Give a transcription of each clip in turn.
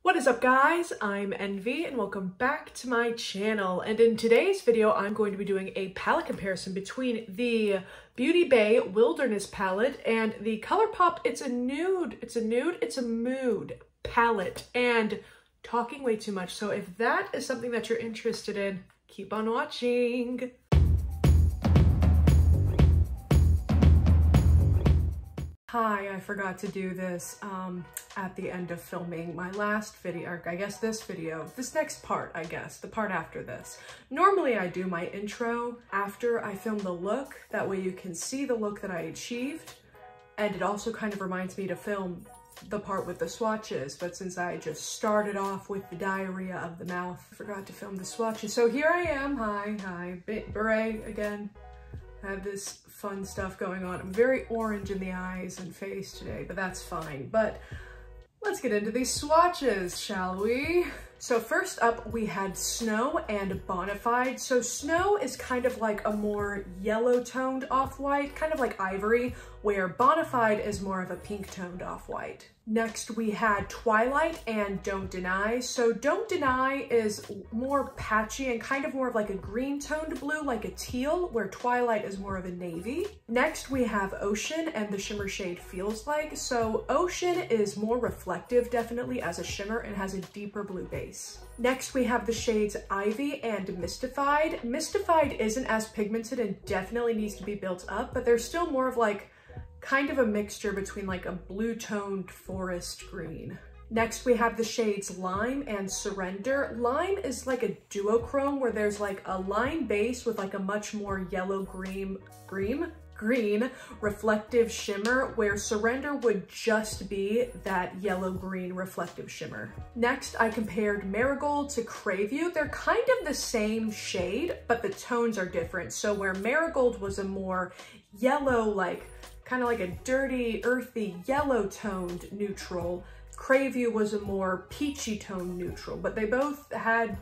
What is up, guys? I'm Envy and welcome back to my channel. And in today's video, I'm going to be doing a palette comparison between the Beauty Bay Wilderness palette and the Colourpop It's a Mood palette. And talking way too much. So if that is something that you're interested in, keep on watching. Hi, I forgot to do this at the end of filming my last video, or I guess this next part, the part after this. Normally I do my intro after I film the look, that way you can see the look that I achieved, and it also kind of reminds me to film the part with the swatches, but since I just started off with the diarrhea of the mouth, I forgot to film the swatches. So here I am, hi, beret again. I have this fun stuff going on. I'm very orange in the eyes and face today, but that's fine. But let's get into these swatches, shall we? So first up, we had Snow and Bonafide. So Snow is kind of like a more yellow toned off-white, kind of like ivory, where Bonafide is more of a pink toned off-white. Next, we had Twilight and Don't Deny. So Don't Deny is more patchy and kind of more of like a green toned blue, like a teal, where Twilight is more of a navy. Next, we have Ocean and the shimmer shade Feels Like. So Ocean is more reflective, definitely, as a shimmer and has a deeper blue base. Next, we have the shades Ivy and Mystified. Mystified isn't as pigmented and definitely needs to be built up, but there's still more of like kind of a mixture between like a blue toned forest green. Next, we have the shades Lime and Surrender. Lime is like a duochrome where there's like a lime base with like a much more yellow green reflective shimmer, where Surrender would just be that yellow green reflective shimmer. Next, I compared Marigold to Crave You. They're kind of the same shade, but the tones are different. So where Marigold was a more yellow, like kind of like a dirty, earthy, yellow toned neutral, Crave You was a more peachy toned neutral, but they both had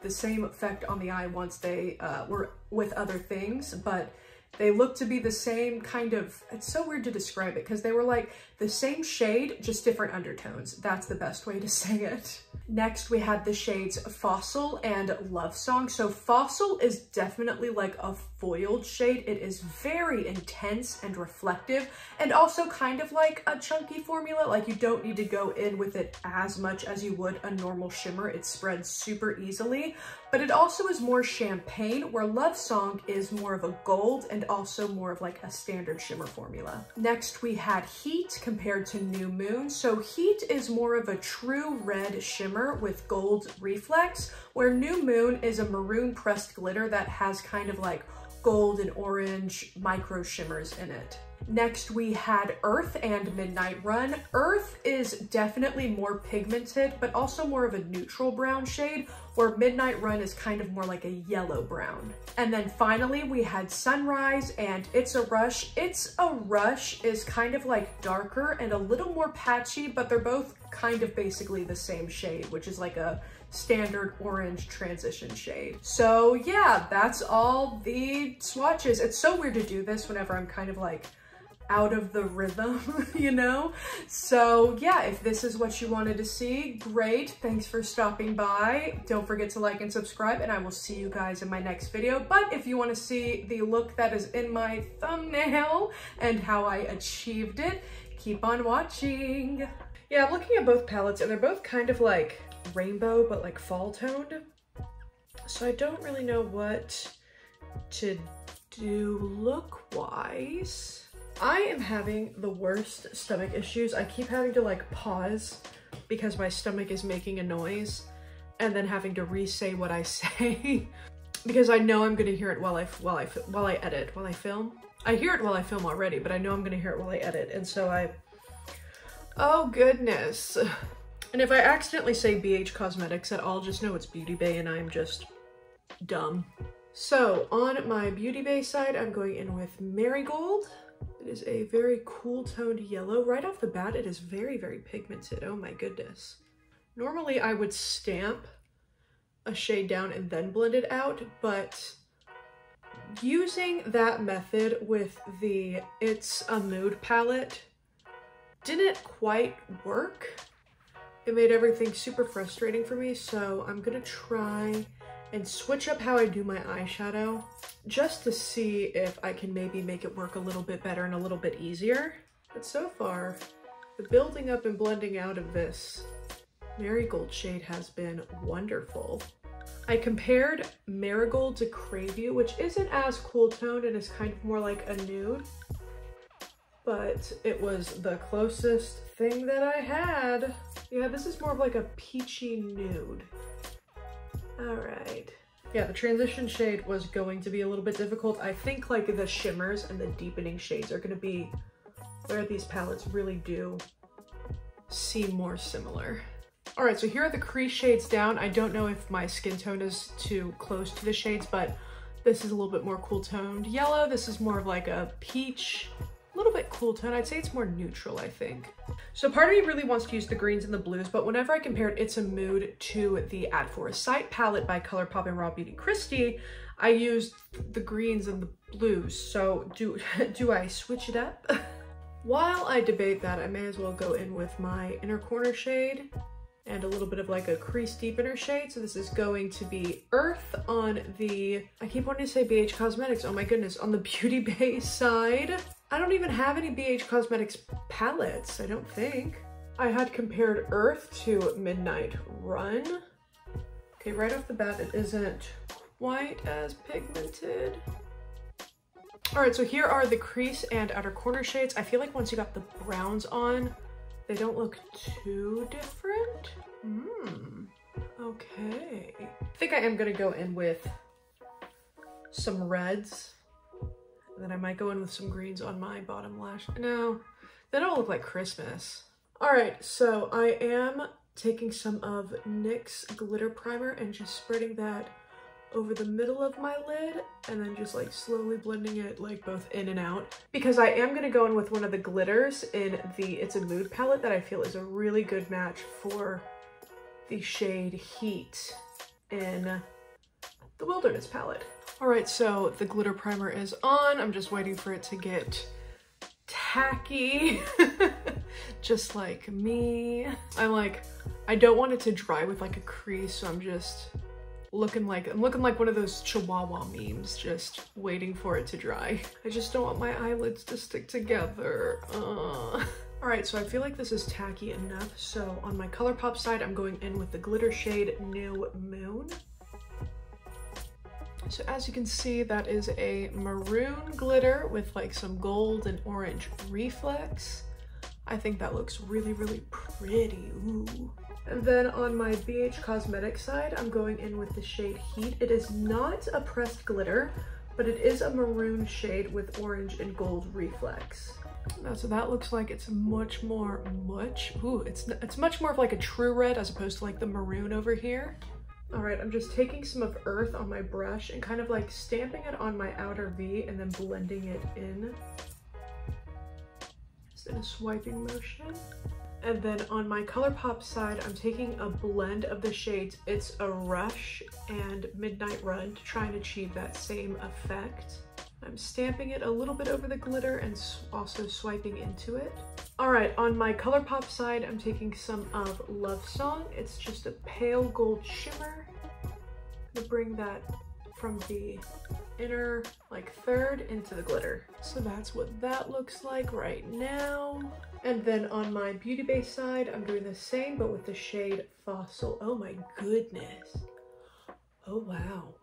the same effect on the eye once they were with other things, but they look to be the same kind of, it's so weird to describe it because they were like the same shade, just different undertones. That's the best way to say it. Next, we had the shades Fossil and Love Song. So Fossil is definitely like a foiled shade. It is very intense and reflective and also kind of like a chunky formula. Like you don't need to go in with it as much as you would a normal shimmer. It spreads super easily, but it also is more champagne, where Love Song is more of a gold and also more of like a standard shimmer formula. Next, we had Heat compared to New Moon. So Heat is more of a true red shimmer with gold reflex, where New Moon is a maroon pressed glitter that has kind of like gold and orange micro shimmers in it. Next, we had Earth and Midnight Run. Earth is definitely more pigmented, but also more of a neutral brown shade, where Midnight Run is kind of more like a yellow brown. And then finally, we had Sunrise and It's a Rush. It's a Rush is kind of like darker and a little more patchy, but they're both kind of basically the same shade, which is like a standard orange transition shade. So yeah, that's all the swatches. It's so weird to do this whenever I'm kind of like out of the rhythm, you know? So yeah, if this is what you wanted to see, great. Thanks for stopping by. Don't forget to like and subscribe, and I will see you guys in my next video. But if you want to see the look that is in my thumbnail and how I achieved it, keep on watching. Yeah, I'm looking at both palettes and they're both kind of like rainbow, but like fall toned. So I don't really know what to do look-wise. I am having the worst stomach issues. I keep having to like pause because my stomach is making a noise and then having to re-say what I say because I know I'm gonna hear it while I film. I hear it while I film already, but I know I'm gonna hear it while I edit. And so oh goodness. And if I accidentally say BH Cosmetics at all, just know it's Beauty Bay and I'm just dumb. So on my Beauty Bay side, I'm going in with Marigold. It is a very cool toned yellow. Right off the bat, it is very, very pigmented. Oh my goodness. Normally I would stamp a shade down and then blend it out, but using that method with the It's a Mood palette didn't quite work. it made everything super frustrating for me, so I'm gonna try and switch up how I do my eyeshadow just to see if I can maybe make it work a little bit better and a little bit easier. But so far, the building up and blending out of this Marigold shade has been wonderful. I compared Marigold to Crave, which isn't as cool toned and is kind of more like a nude, but it was the closest thing that I had. Yeah, this is more of like a peachy nude. All right. Yeah, the transition shade was going to be a little bit difficult. I think like the shimmers and the deepening shades are gonna be where these palettes really do seem more similar. All right, so here are the crease shades down. I don't know if my skin tone is too close to the shades, but this is a little bit more cool toned yellow. This is more of like a peach, a little bit cool tone. I'd say it's more neutral, I think. So part of me really wants to use the greens and the blues, but whenever I compared It's a Mood to the At For a Sight palette by Colourpop and Raw Beauty Christie, I used the greens and the blues. So do I switch it up? While I debate that, I may as well go in with my inner corner shade and a little bit of like a crease deepener shade. So this is going to be Earth on the, I keep wanting to say BH Cosmetics, oh my goodness, on the Beauty Bay side. I don't even have any BH Cosmetics palettes, I don't think. I had compared Earth to Midnight Run. Okay, right off the bat, it isn't quite as pigmented. All right, so here are the crease and outer corner shades. I feel like once you got the browns on, they don't look too different. Okay. I think I am gonna go in with some reds. And then I might go in with some greens on my bottom lash. No, they don't look like Christmas. All right, so I am taking some of NYX's glitter primer and just spreading that over the middle of my lid and then just like slowly blending it like both in and out, because I am going to go in with one of the glitters in the It's a Mood palette that I feel is a really good match for the shade Heat in the Wilderness palette. All right, so the glitter primer is on. I'm just waiting for it to get tacky, just like me. I don't want it to dry with like a crease, so I'm just looking like one of those Chihuahua memes, just waiting for it to dry. I just don't want my eyelids to stick together. All right, so I feel like this is tacky enough. So on my Colourpop side, I'm going in with the glitter shade New Moon. So as you can see, that is a maroon glitter with like some gold and orange reflex. I think that looks really, really pretty. Ooh. And then on my BH Cosmetics side, I'm going in with the shade Heat. It is not a pressed glitter, but it is a maroon shade with orange and gold reflex. So that looks like it's much more it's much more of like a true red as opposed to like the maroon over here. All right, I'm just taking some of Earth on my brush and kind of like stamping it on my outer V and then blending it in. Just in a swiping motion. And then on my Colourpop side, I'm taking a blend of the shades It's a Rush and Midnight Run to try and achieve that same effect. I'm stamping it a little bit over the glitter and also swiping into it. All right, on my Colourpop side, I'm taking some of Love Song. It's just a pale gold shimmer. I'm gonna bring that from the inner like third into the glitter. So that's what that looks like right now. And then on my Beauty Bay side, I'm doing the same, but with the shade Fossil. Oh my goodness. Oh wow.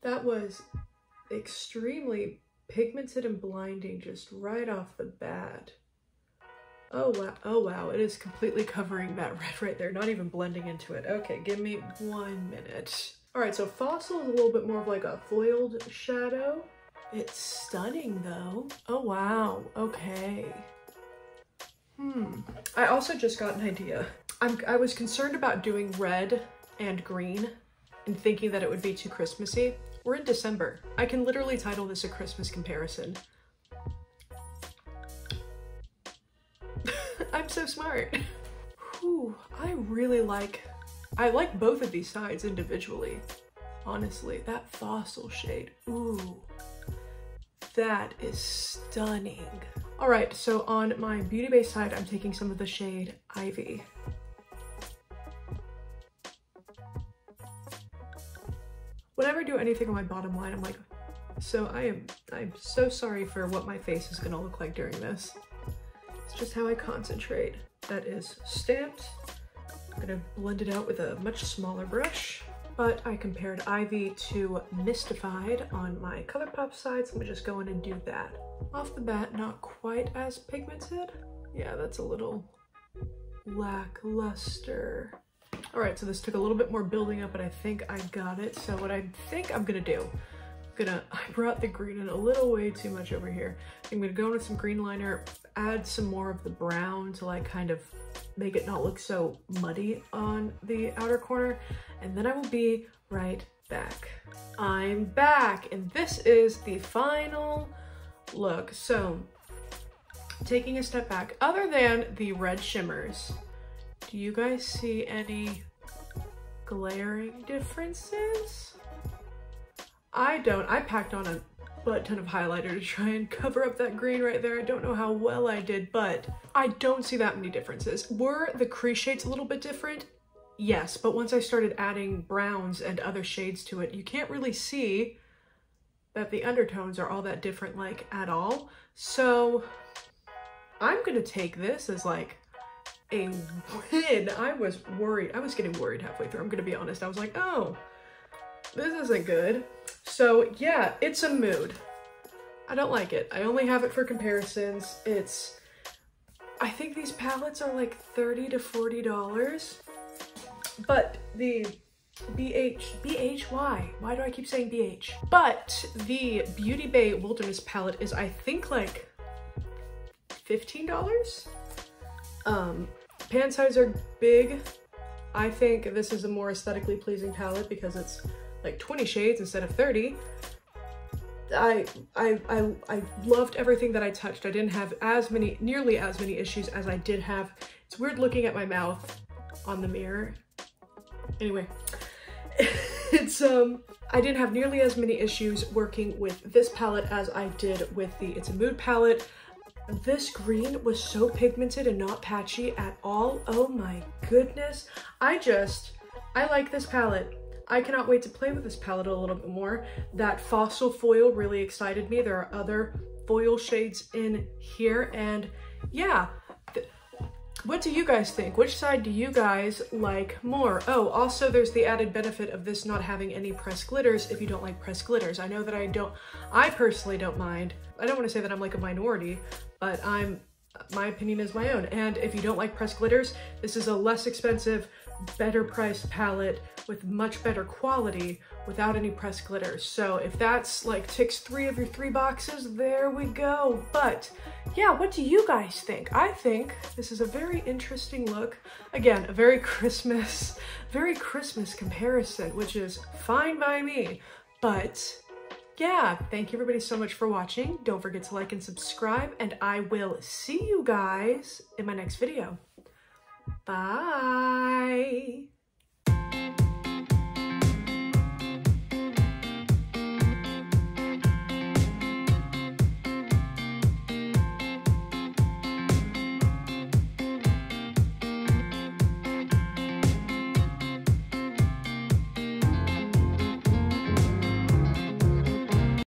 That was extremely pigmented and blinding just right off the bat. Oh wow, oh wow, it is completely covering that red right there, not even blending into it. Okay, give me 1 minute. All right, so Fossil is a little bit more of like a foiled shadow. It's stunning though. Oh wow, okay. I also just got an idea. I was concerned about doing red and green and thinking that it would be too Christmassy. We're in December. I can literally title this a Christmas comparison. I'm so smart. Whew, I like both of these sides individually. Honestly, that Fossil shade, ooh, that is stunning. All right, so on my Beauty Bay side, I'm taking some of the shade Ivy. Whenever I do anything on my bottom line, I'm like, so I'm so sorry for what my face is gonna look like during this. It's just how I concentrate. That is stamped. I'm gonna blend it out with a much smaller brush, but I compared Ivy to Mystified on my Colourpop side, so I'm gonna just go in and do that. Off the bat, not quite as pigmented. Yeah, that's a little lackluster. All right, so this took a little bit more building up, but I think I got it. So what I think I'm gonna do, I brought the green in a little way too much over here. I'm gonna go in with some green liner, add some more of the brown to like kind of make it not look so muddy on the outer corner, and then I will be right back. I'm back, and this is the final look. So taking a step back, other than the red shimmers, do you guys see any glaring differences? I don't. I packed on a butt ton of highlighter to try and cover up that green right there. I don't know how well I did, but I don't see that many differences. Were the crease shades a little bit different? Yes, but once I started adding browns and other shades to it, you can't really see that the undertones are all that different, like, at all. So I'm gonna take this as like a win. I was worried. I was getting worried halfway through. I'm gonna be honest. I was like, oh, this isn't good. So yeah, it's a mood. I don't like it. I only have it for comparisons. I think these palettes are like $30 to $40, but the why do I keep saying BH? But the Beauty Bay Wilderness palette is, I think, like $15. Pan size are big. I think this is a more aesthetically pleasing palette because it's like 20 shades instead of 30. I loved everything that I touched. I didn't have nearly as many issues as I did have. It's weird looking at my mouth on the mirror. Anyway, I didn't have nearly as many issues working with this palette as I did with the It's a Mood palette. This green was so pigmented and not patchy at all. Oh my goodness. I like this palette. I cannot wait to play with this palette a little bit more. That fossil foil really excited me. There are other foil shades in here, and yeah. What do you guys think? Which side do you guys like more? Oh, also there's the added benefit of this not having any pressed glitters if you don't like pressed glitters. I know that I personally don't mind. I don't want to say that I'm like a minority, but my opinion is my own. And if you don't like pressed glitters, this is a less expensive, better priced palette with much better quality without any pressed glitters. So if that's like ticks 3 of your 3 boxes, there we go. But yeah, what do you guys think? I think this is a very interesting look. Again, a very Christmas comparison, which is fine by me. But yeah, thank you everybody so much for watching. Don't forget to like and subscribe, and I will see you guys in my next video. Bye.